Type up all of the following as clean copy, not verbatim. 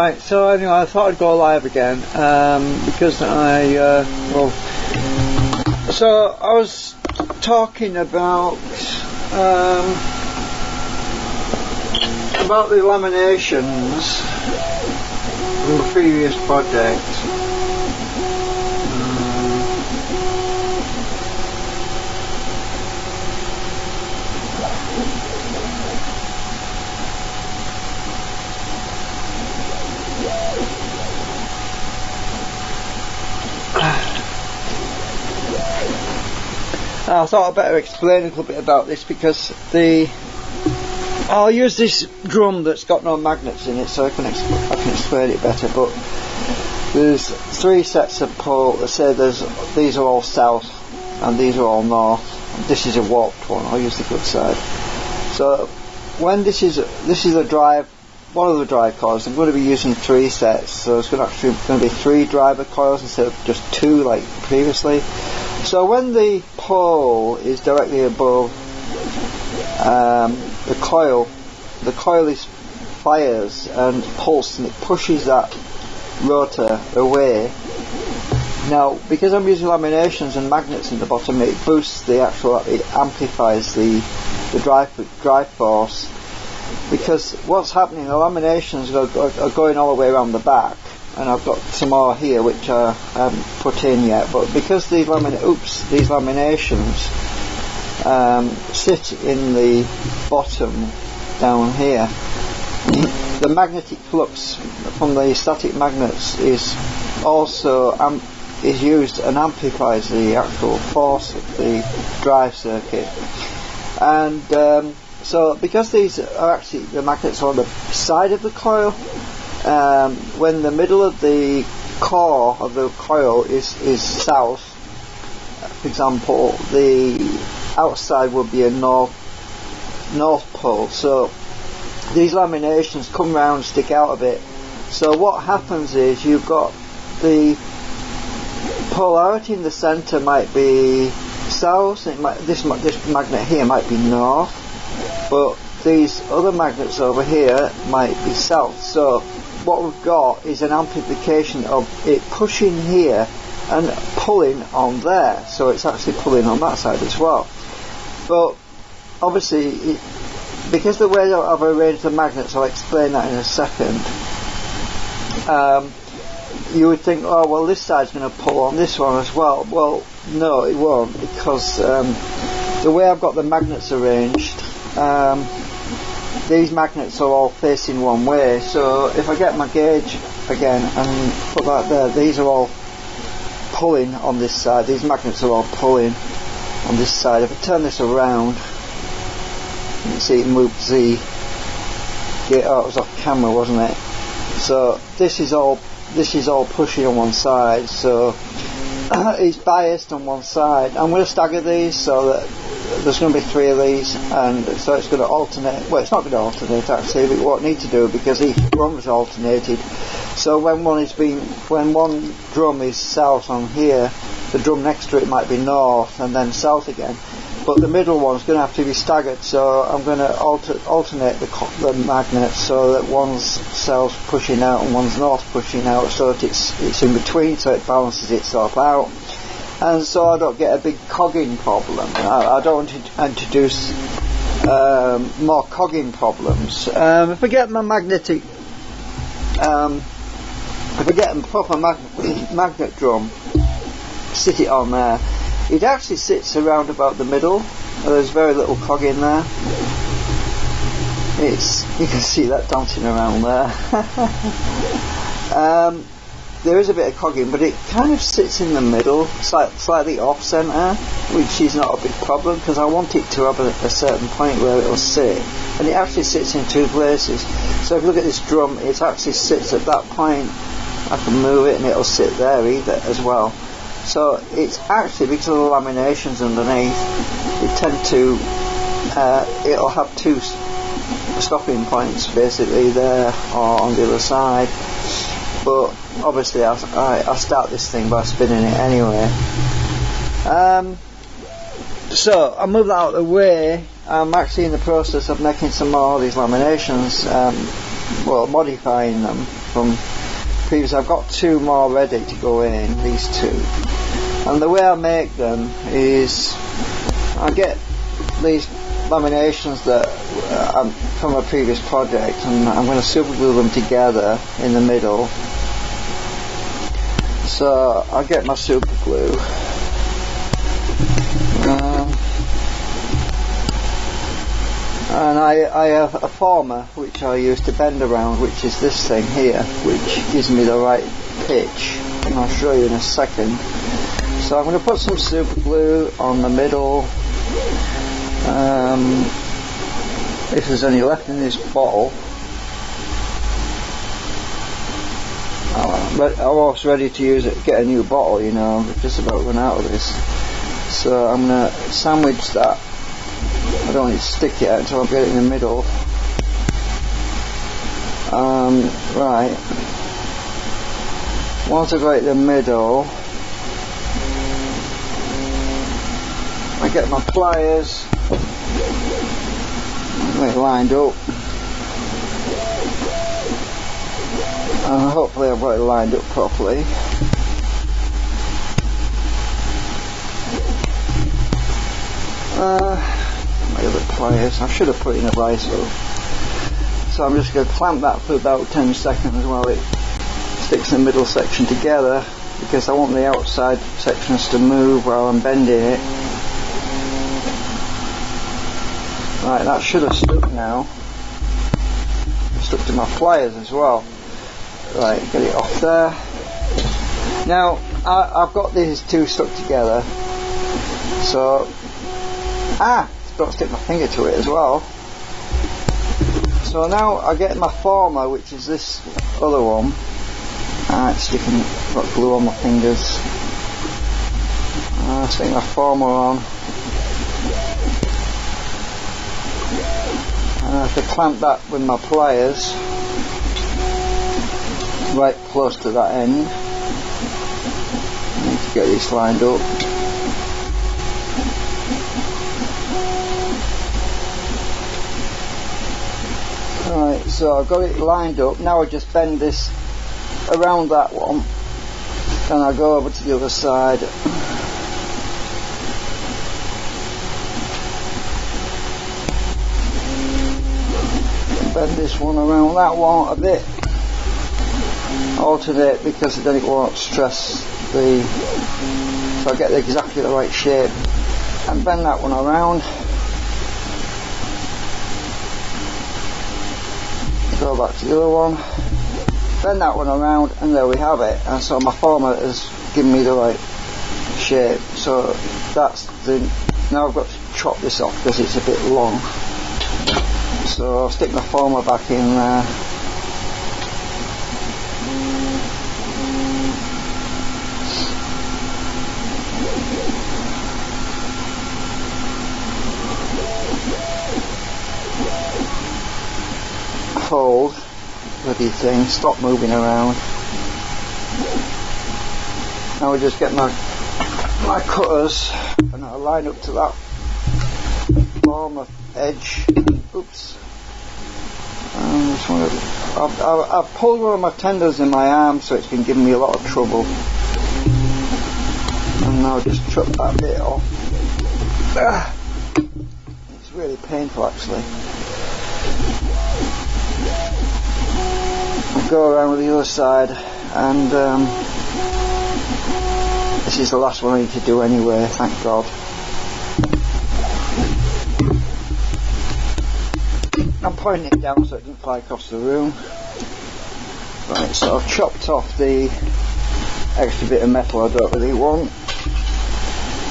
Right, so anyway, I thought I'd go live again because so I was talking about the laminations from the previous project. I thought I'd better explain a little bit about this because I'll use this drum that's got no magnets in it so I can explain it better. But there's three sets of pole. Let's say these are all south and these are all north. This is a warped one. I'll use the good side. So when this is a drive, one of the drive coils, I'm going to be using three sets. So it's going to be three driver coils instead of just two like previously. So when the pole is directly above the coil is fires and pulses and it pushes that rotor away. Now, because I'm using laminations and magnets in the bottom, it boosts it amplifies the drive force. Because what's happening, the laminations are going all the way around the back. And I've got some more here which I haven't put in yet, but because these laminations sit in the bottom down here, the magnetic flux from the static magnets is also used and amplifies the actual force of the drive circuit. And so because these are actually the magnets on the side of the coil, when the middle of the core of the coil is south, for example, the outside would be a north pole. So these laminations come round and stick out a bit. So what happens is you've got the polarity in the centre might be south. This magnet here might be north, but these other magnets over here might be south. So what we've got is an amplification of it pushing here and pulling on there, so it's actually pulling on that side as well. But obviously, because the way I've arranged the magnets, I'll explain that in a second, you would think, oh well, this side's going to pull on this one as well. Well, no, it won't, because the way I've got the magnets arranged, these magnets are all facing one way. So if I get my gauge again and put that there, these are all pulling on this side. These magnets are all pulling on this side. If I turn this around, you can see it moves the gauge. Oh, it was off camera, wasn't it? So this is all pushing on one side. So it's biased on one side. I'm going to stagger these so that there's going to be three of these, and so it's going to alternate. Well, it's not going to alternate actually, but what I need to do, because each drum is alternated, so when one drum is south on here, the drum next to it might be north and then south again, but the middle one's going to have to be staggered. So I'm going to alternate the magnets so that one's south pushing out and one's north pushing out, so that it's in between, so it balances itself out. And so I don't get a big cogging problem. I don't want to introduce more cogging problems. If I get my magnetic, if I get a proper magnet drum, sit it on there, it actually sits around about the middle. There's very little cogging there. You can see that dancing around there. There is a bit of cogging, but it kind of sits in the middle, slightly off centre, which is not a big problem because I want it to have a certain point where it will sit, and it actually sits in two places. So if you look at this drum, it actually sits at that point. I can move it and it'll sit there either as well. So it's actually, because of the laminations underneath, it tend to it'll have two stopping points basically there or on the other side. But obviously I start this thing by spinning it anyway. So I'll move that out of the way. I'm actually in the process of making some more of these laminations. well, modifying them from previous. I've got 2 more ready to go in, these 2. And the way I make them is I get these laminations that from a previous project, and I'm going to super glue them together in the middle. So I get my super glue, and I have a former which I use to bend around, which is this thing here, which gives me the right pitch, and I'll show you in a second. So I'm going to put some super glue on the middle. If there's any left in this bottle, I was ready to use it, get a new bottle, you know, I've just about run out of this. So I'm going to sandwich that. I don't need to stick it out until I get it in the middle. Right. Once I got it in the middle, I get my pliers, get it lined up, and hopefully I've got it lined up properly. My other pliers, I should have put it in a vice though. So I'm just going to clamp that for about 10 seconds while it sticks the middle section together, because I want the outside sections to move while I'm bending it. Right, that should have stuck now. Stuck to my pliers as well. Right, get it off there. Now, I've got these 2 stuck together. So, don't stick my finger to it as well. So now I get my former, which is this other one. It's sticking, got glue on my fingers. Stick my former on. I have to clamp that with my pliers right close to that end. I need to get this lined up. Right, so I've got it lined up. Now I just bend this around that one, and I go over to the other side. Bend this one around that one a bit, alternate, because then it won't stress the, so I get exactly the right shape, and bend that one around, go back to the other one, bend that one around, and there we have it. And so my former has given me the right shape. So that's the, now I've got to chop this off because it's a bit long. So I'll stick my former back in there. Hold bloody thing, stop moving around. Now we just get my cutters and I'll line up to that former edge. Oops. I've pulled one of my tendons in my arm, so it's been giving me a lot of trouble. And now just chop that bit off. It's really painful actually. I'll go around with the other side, and this is the last one I need to do anyway, thank God. I'm pointing it down so it doesn't fly across the room. Right, so I've chopped off the extra bit of metal I don't really want.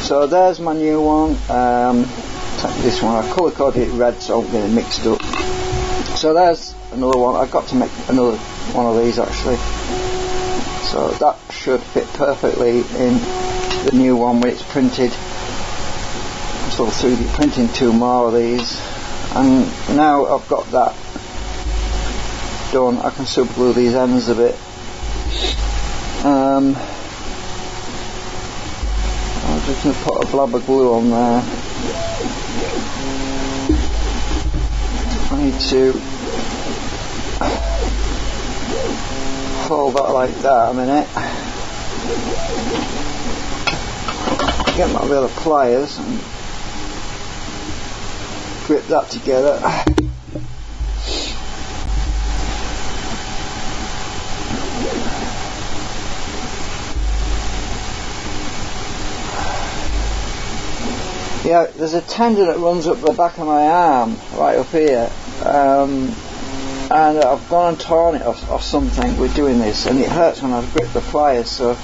So there's my new one. This one, I colour coded it red so I won't get it mixed up. So there's another one. I've got to make another one of these actually. So that should fit perfectly in the new one when it's printed. So 3D printing 2 more of these. And now I've got that done, I can super glue these ends a bit. I'm just going to put a blob of glue on there. I need to hold that like that a minute. Get my bit of pliers and grip that together. Yeah, there's a tendon that runs up the back of my arm, right up here, and I've gone and torn it or something with doing this, and it hurts when I grip the pliers, so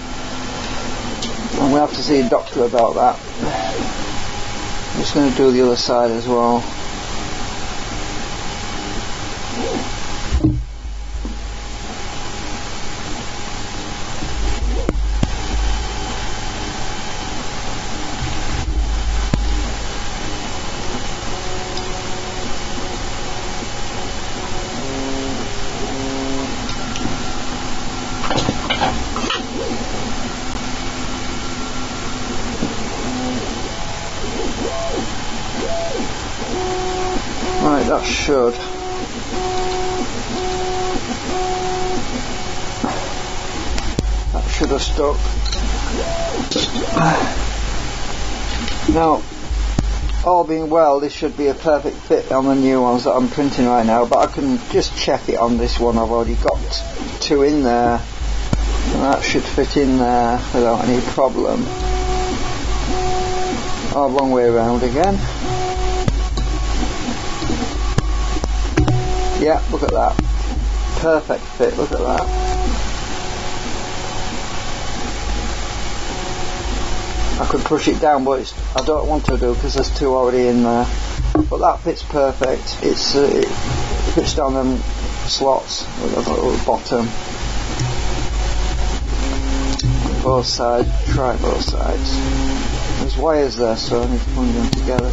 I'm going to have to see a doctor about that. I'm just going to do the other side as well. Right, that should. That should have stuck. Now, all being well, this should be a perfect fit on the new ones that I'm printing right now, but I can just check it on this one. I've already got two in there, and that should fit in there without any problem. Oh, wrong way around again. Yeah, look at that. Perfect fit, look at that. I could push it down, but I don't want to do because there's two already in there. But that fits perfect. It fits down them slots with a little bottom. Both sides, try both sides. There's wires there, so I need to put them together.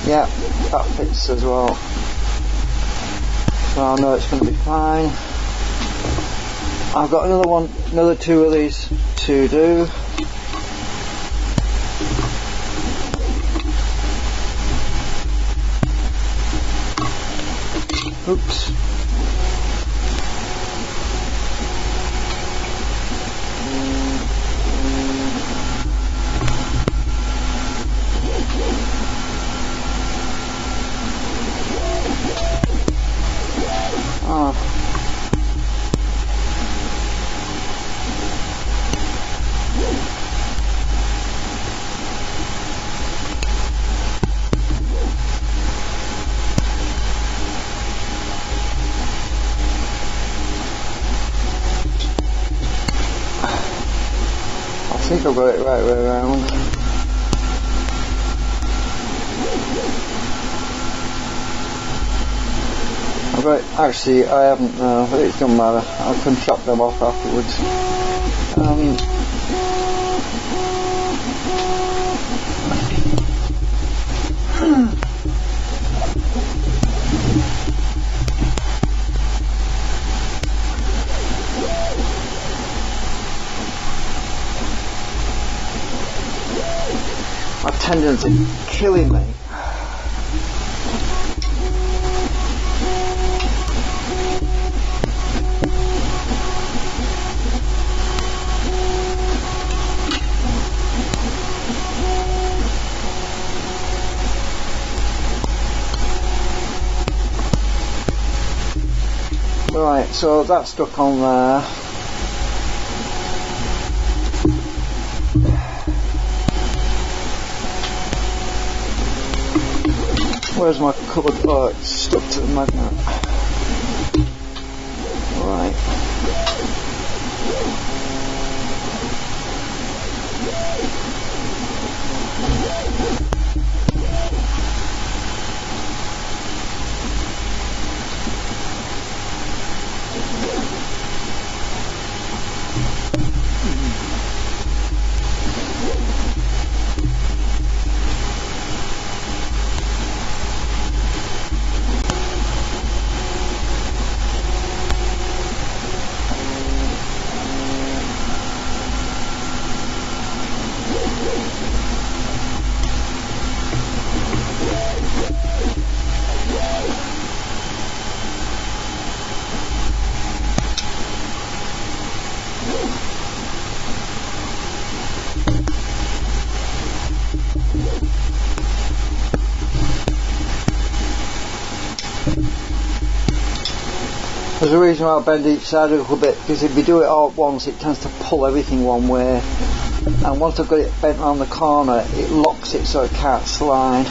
Yeah, that fits as well. So I know it's going to be fine. I've got another two of these to do. Oops. I think I've got it right way around. I've got it, actually I haven't, but it doesn't matter, I can chop them off afterwards. My tendons are killing me. Right, so that's stuck on there. Where's my cupboard? Oh, it's stuck to the magnet. Right. There's a reason why I bend each side a little bit, because if you do it all at once it tends to pull everything one way, and once I've got it bent around the corner it locks it so it can't slide.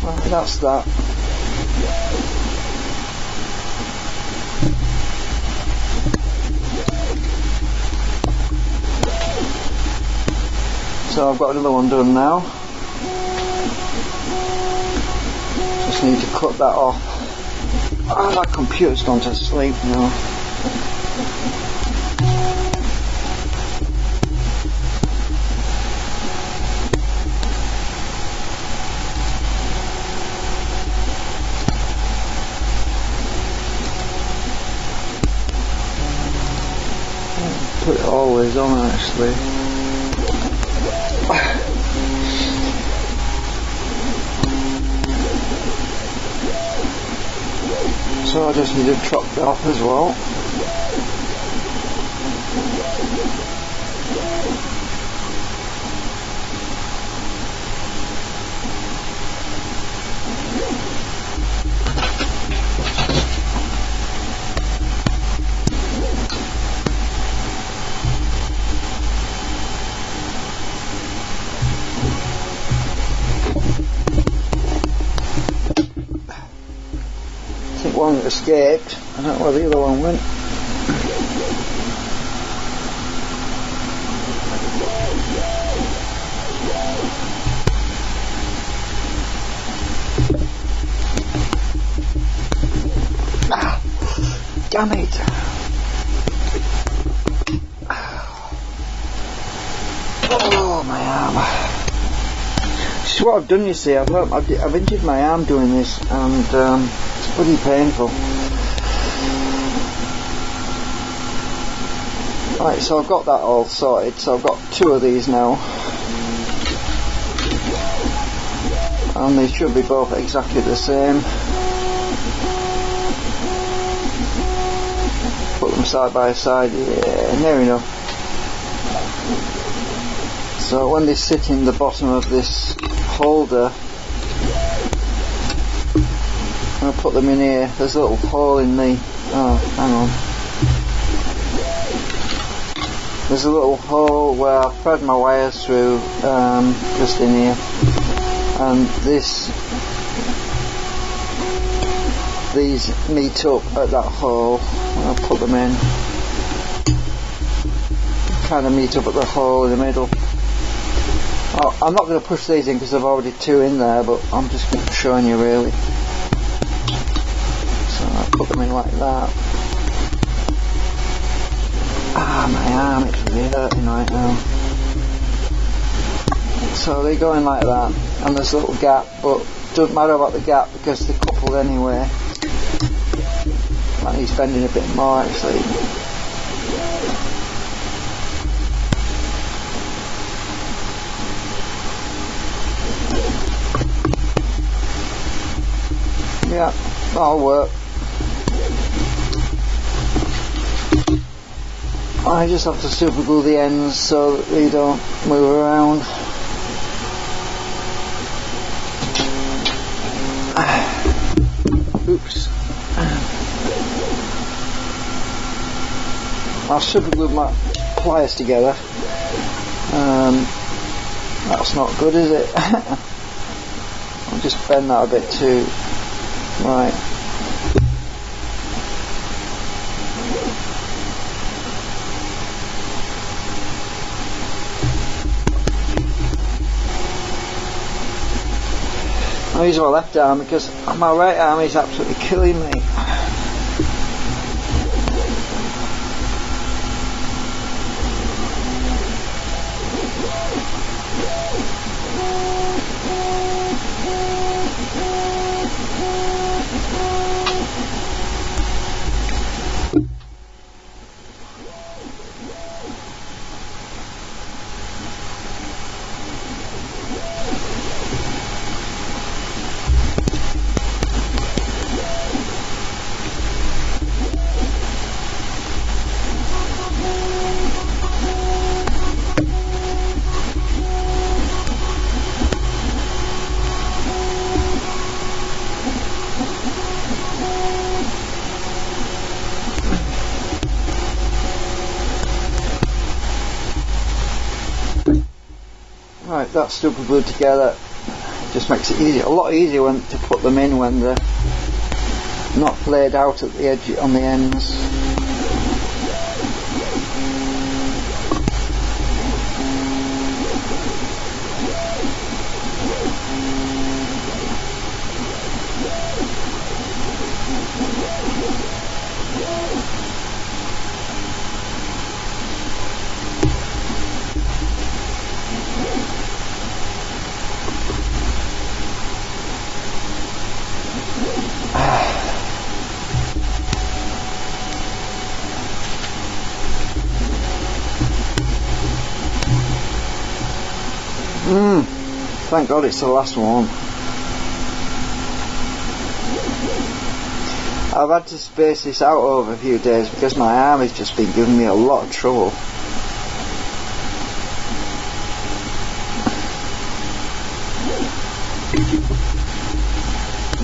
Right, that's that. So I've got another one done now. Just need to cut that off. Oh, my computer's gone to sleep now. Put it always on actually. So I just need to chop that off as well. I think one escaped. I don't know where the other one went. Ah, damn it! Oh, my arm. This is what I've done, you see. I've injured my arm doing this, and it's pretty painful. Right, so I've got that all sorted. So I've got two of these now, and they should be both exactly the same. Put them side by side. Yeah, near enough. So when they sit in the bottom of this holder, I'll put them in here. There's a little hole in the, oh, hang on. There's a little hole where I've thread my wires through, just in here, and these meet up at that hole. I'll put them in. Kind of meet up at the hole in the middle. Oh, I'm not going to push these in because I've already two in there, but I'm just showing you really. So I'll put them in like that. Ah, my arm, it's really hurting right now. So they go in like that, and there's a little gap, but it doesn't matter about the gap because they're coupled anyway. That needs bending a bit more actually. Yeah, that'll work. I just have to super glue the ends so that they don't move around. Oops. I'll super glue my pliers together. That's not good, is it? I'll just bend that a bit too. Right. I'll use my left arm because my right arm is absolutely killing me. Right, that's super glued together. Just makes it easier, a lot easier to put them in when they're not flayed out at the edge on the ends. Thank God it's the last one. I've had to space this out over a few days because my arm has just been giving me a lot of trouble.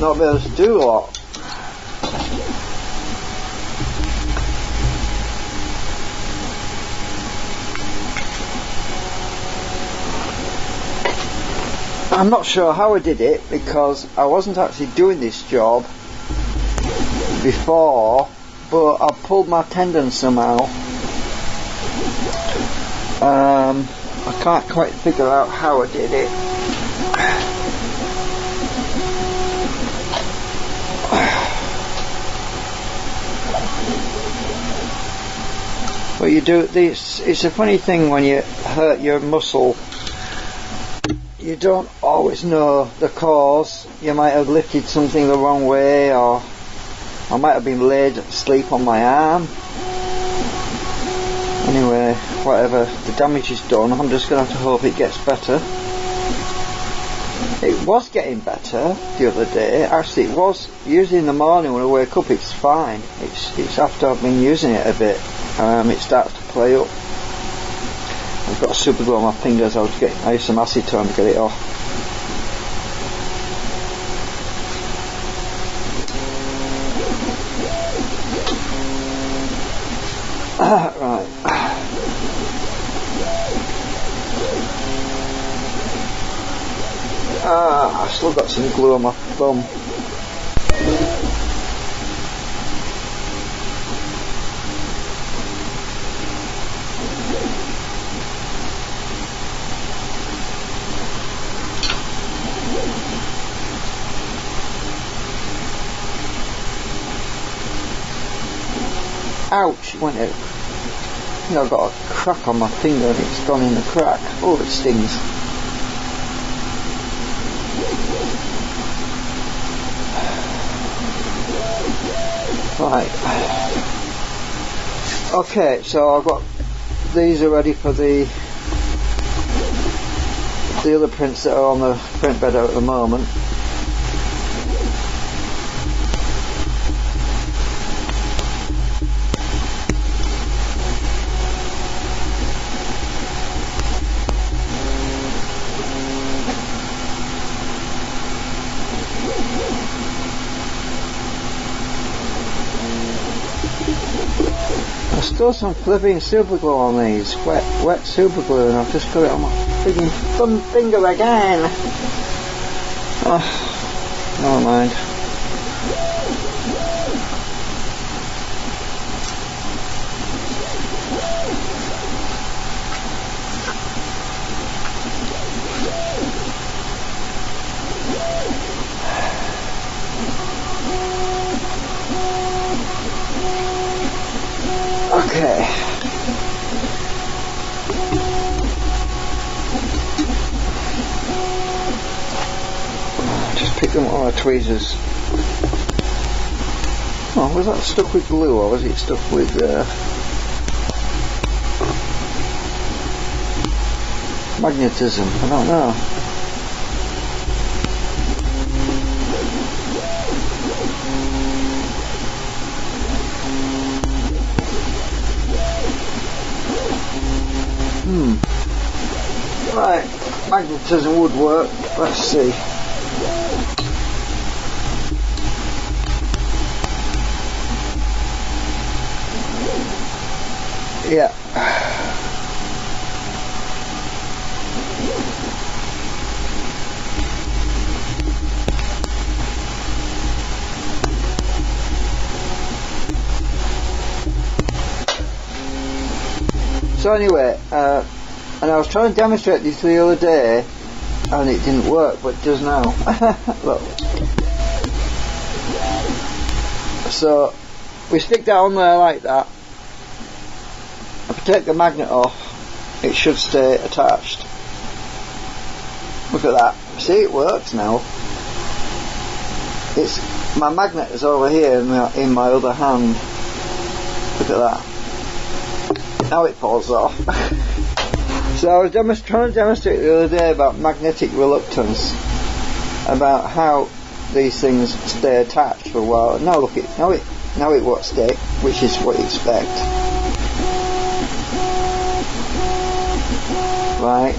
Not be able to do a lot. I'm not sure how I did it because I wasn't actually doing this job before, but I pulled my tendon somehow. I can't quite figure out how I did it. But you do this, it's a funny thing when you hurt your muscle. You don't always know the cause. You might have lifted something the wrong way, or I might have been laid asleep on my arm. Anyway, whatever, the damage is done. I'm just going to have to hope it gets better. It was getting better the other day. Actually, it was. Usually in the morning when I wake up it's fine. It's after I've been using it a bit, it starts to play up. I've got super glue on my fingers. I used some acetone to get it off. Right. I've still got some glue on my thumb. Ouch, went out. I think I've got a crack on my finger and it's gone in the crack. Oh, it stings. Right. Okay, so I've got these are ready for the other prints that are on the print bed at the moment. There's still some flipping super glue on these, wet super glue, and I've just got it on my frigging thumb finger again. Oh, never mind. Okay. Just pick them on my tweezers. Oh, was that stuck with glue or was it stuck with magnetism? I don't know. Right, magnetism would work. Let's see. Yeah. So anyway, and I was trying to demonstrate this the other day, and it didn't work, but it does now. Look. So we stick that on there like that. If I take the magnet off, it should stay attached. Look at that. See, it works now. It's my magnet is over here in my other hand. Look at that. Now it falls off. So I was trying to demonstrate the other day about magnetic reluctance, about how these things stay attached for a while. Now look, now it won't stick, which is what you expect. Right.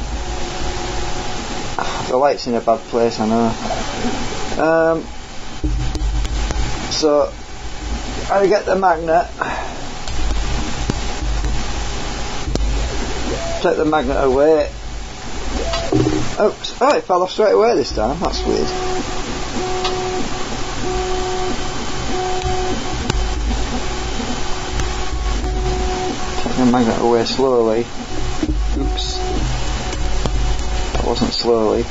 The light's in a bad place, I know. So I get the magnet. Take the magnet away. Oops. Oh, it fell off straight away this time. That's weird. Take the magnet away slowly. Oops. That wasn't slowly.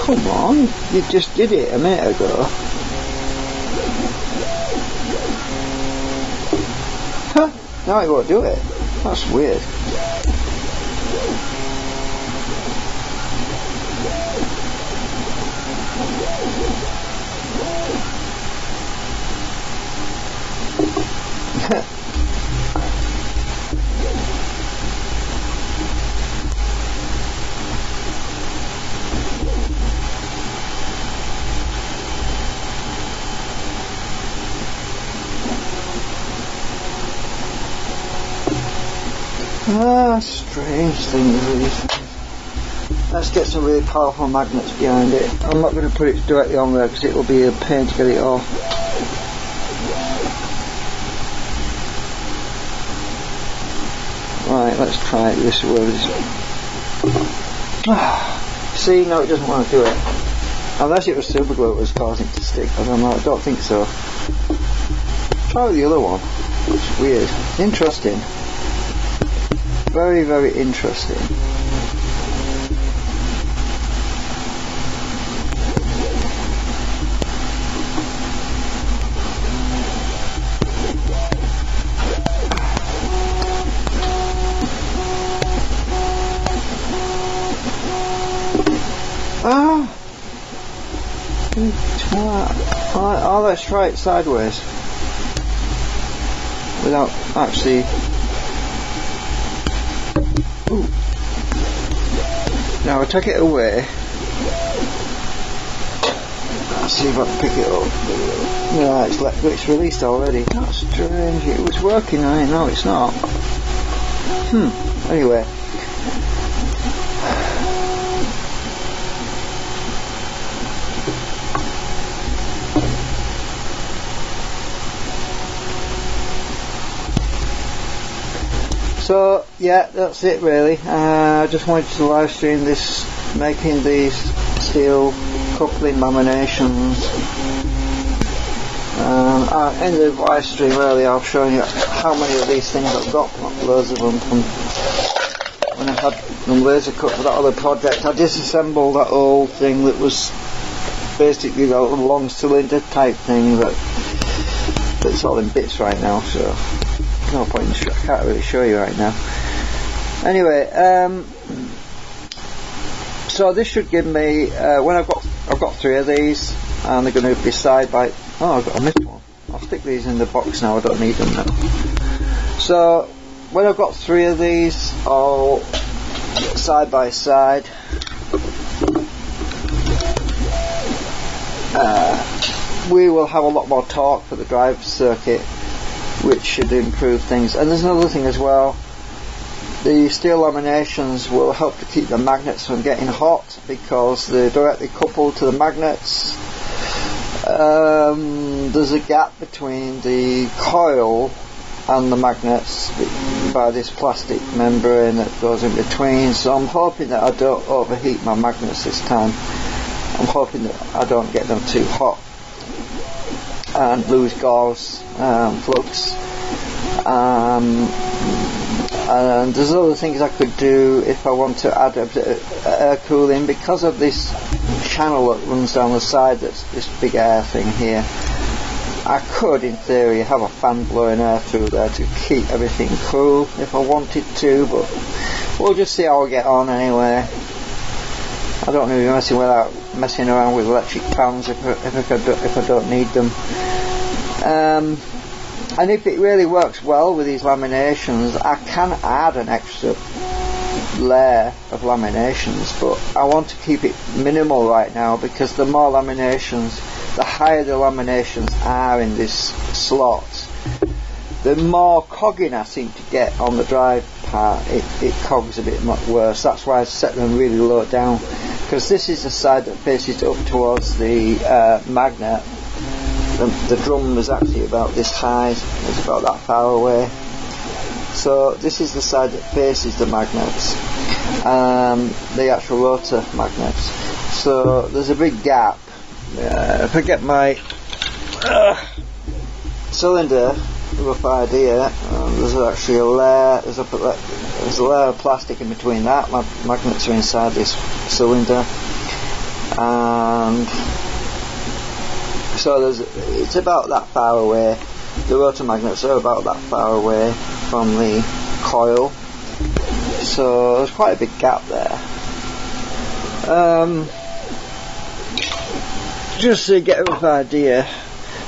Come on, you just did it a minute ago. Huh, now it won't do it. That's weird. Strange things, these things. Let's get some really powerful magnets behind it. I'm not going to put it directly on there because it will be a pain to get it off. Right, let's try it this way. See, no, it doesn't want to do it. Unless it was super glue that was causing it to stick. I don't know, I don't think so. Try the other one. It's weird. Interesting. Very, very interesting. Oh, let's try it sideways without actually. Ooh. Now I take it away. Let's see if I can pick it up. Yeah, it's released already. That's strange. It was working, I know it's not. Anyway. So yeah, that's it really. I just wanted to live stream this, making these steel coupling laminations. In the live stream earlier I've shown you how many of these things I've got, loads of them from when I had them laser cut for that other project. I disassembled that old thing that was basically that long cylinder type thing that's all in bits right now, so no point in I can't really show you right now. Anyway, so this should give me when I've got 3 of these, and they're going to be side by. Oh, I missed one. I'll stick these in the box now. I don't need them now. So when I've got 3 of these all side by side, we will have a lot more torque for the drive circuit, which should improve things. And there's another thing as well. The steel laminations will help to keep the magnets from getting hot because they're directly coupled to the magnets. There's a gap between the coil and the magnets by this plastic membrane that goes in between, so I'm hoping that I don't overheat my magnets this time. I'm hoping that I don't get them too hot and lose gauze flux. And there's other things I could do if I want to add a bit of air cooling. Because of this channel that runs down the side, that's this big air thing here, I could in theory have a fan blowing air through there to keep everything cool if I wanted to, but we'll just see how I get on anyway. I don't know if I'm messing around with electric fans if I don't need them. And if it really works well with these laminations, I can add an extra layer of laminations, but I want to keep it minimal right now, because the more laminations, the higher the laminations are in this slot, the more cogging I seem to get on the drive part. It cogs a bit much worse. That's why I set them really low down, because this is the side that faces up towards the magnet. The drum is actually about this high, it's about that far away. So this is the side that faces the magnets, the actual rotor magnets. So there's a big gap. If I get my cylinder, rough idea, there's actually a layer, there's a layer of plastic in between that. My magnets are inside this cylinder, and so it's about that far away. The rotor magnets are about that far away from the coil, so there's quite a big gap there. Just to get a rough idea,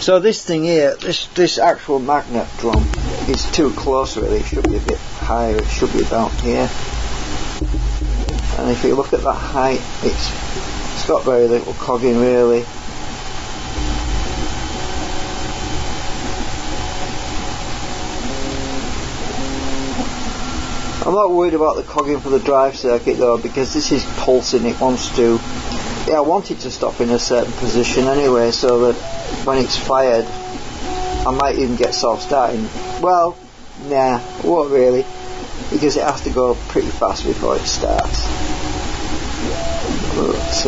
so this thing here, this actual magnet drum is too close really. It should be a bit higher, it should be about here, and if you look at that height, it's got very little cogging really. I'm not worried about the cogging for the drive circuit though, because this is pulsing. It wants to, I want it to stop in a certain position anyway, so that when it's fired I might even get self-starting. Well, nah, it won't really, because it has to go pretty fast before it starts. But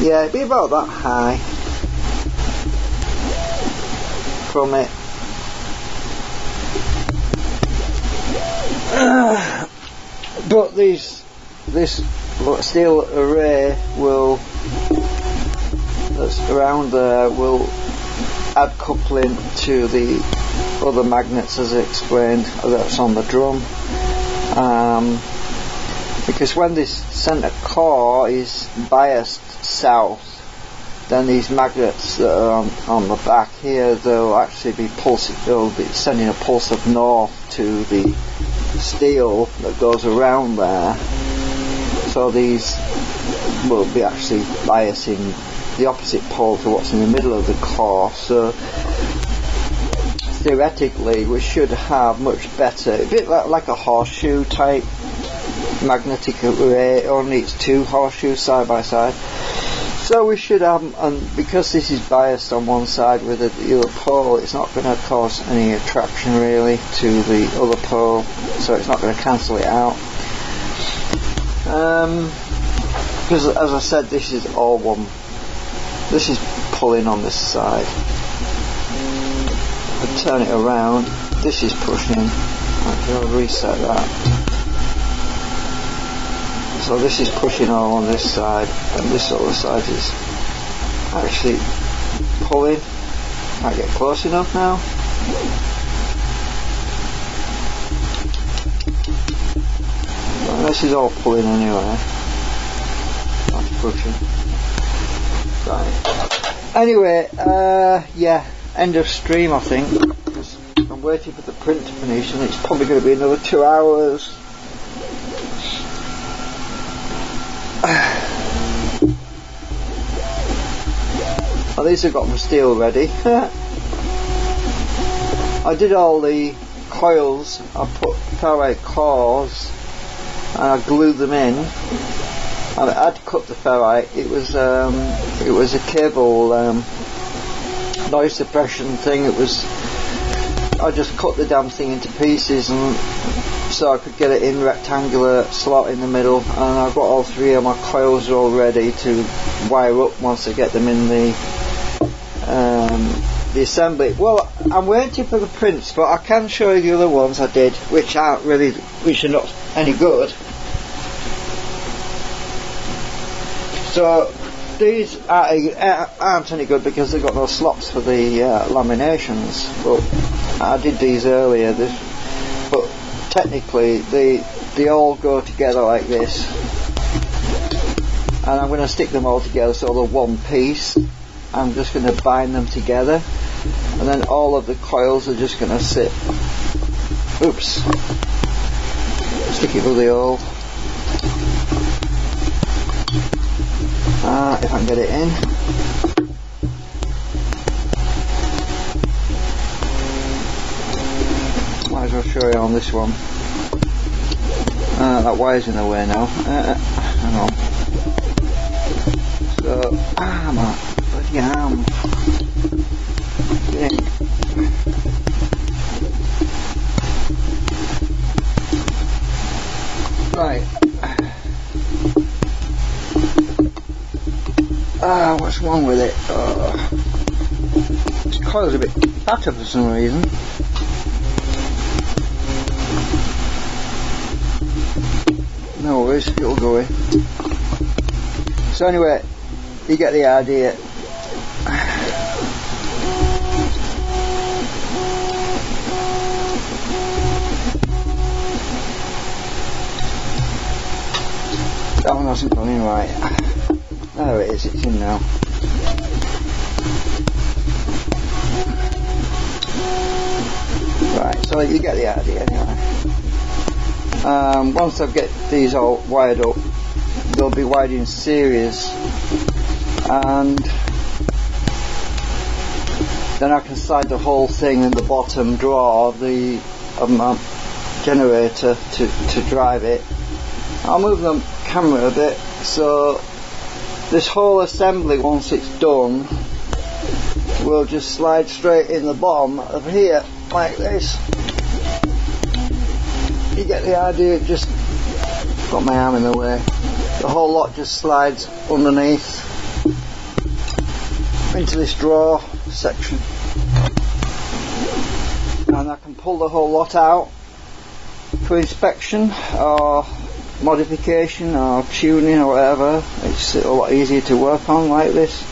yeah, it'd be about that high from it. But this steel array that's around there will add coupling to the other magnets, as I explained, that's on the drum, because when this centre core is biased south, then these magnets that are on the back here, they'll actually be they'll be sending a pulse of north to the steel that goes around there, so these will be actually biasing the opposite pole to what's in the middle of the core. So theoretically we should have much better, a bit like a horseshoe type magnetic array, only it's two horseshoes side by side. So we should have, and because this is biased on one side with the other pole, it's not going to cause any attraction really to the other pole, so it's not going to cancel it out. Because as I said, this is all one, this is pulling on this side. If I turn it around, this is pushing. I'll reset that. So this is pushing all on this side, and this other side is actually pulling. Can't get close enough now. Well, this is all pulling anyway. That's pushing. Right. Anyway, yeah, end of stream I think. Because I'm waiting for the print to finish, and it's probably going to be another 2 hours. At least I've got my steel ready. I did all the coils, I put ferrite cores and I glued them in, and I had cut the ferrite. It was a cable noise suppression thing. I just cut the damn thing into pieces and so I could get it in rectangular slot in the middle, and I've got all three of my coils all ready to wire up once I get them in the assembly. Well, I'm waiting for the prints, but I can show you the other ones I did, which are not any good. So these aren't any good because they've got no slots for the laminations, but I did these earlier. But technically they all go together like this, and I'm going to stick them all together so they're one piece. I'm just going to bind them together, and then all of the coils are just going to sit. Oops! Stick it through the hole. If I can get it in. Might as well show you on this one. That wire's in the way now. Hang on. So, my bloody arm. Get in. Right. What's wrong with it? This coil's a bit fatter for some reason. No worries, it'll go in. So anyway, you get the idea. That one hasn't gone in right. There it is, it's in now. Right, so you get the idea anyway. Once I get these all wired up, they'll be wired in series, and then I can slide the whole thing in the bottom drawer of my generator to drive it. I'll move the camera a bit, so this whole assembly, once it's done, will just slide straight in the bottom of here like this. You get the idea. Just got my arm in the way. The whole lot just slides underneath into this drawer section, and I can pull the whole lot out for inspection or modification or tuning or whatever. It's a lot easier to work on like this.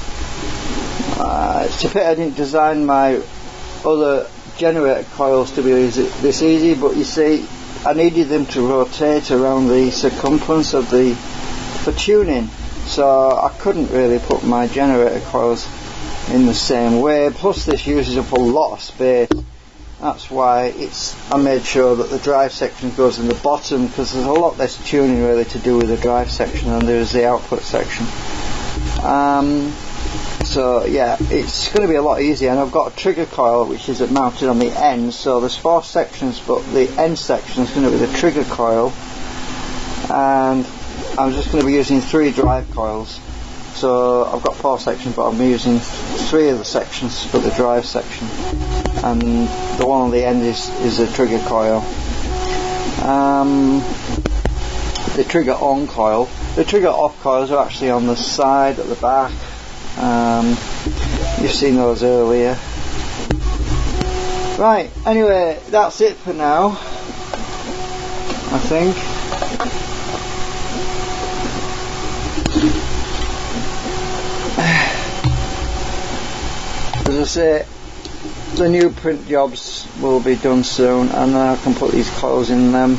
It's a pity I didn't design my other generator coils to be this easy, but you see, I needed them to rotate around the circumference of for tuning, so I couldn't really put my generator coils in the same way. Plus this uses up a lot of space. That's why I made sure that the drive section goes in the bottom, because there's a lot less tuning really to do with the drive section than there is the output section. So yeah, it's going to be a lot easier, and I've got a trigger coil which is mounted on the end, so there's 4 sections, but the end section is going to be the trigger coil, and I'm just going to be using 3 drive coils. So I've got 4 sections, but I'm using 3 of the sections for the drive section, and the one on the end is a trigger coil. The trigger on coil. The trigger off coils are actually on the side at the back. You've seen those earlier. Right, anyway, that's it for now, I think. As I say, the new print jobs will be done soon, and then I can put these coils in them.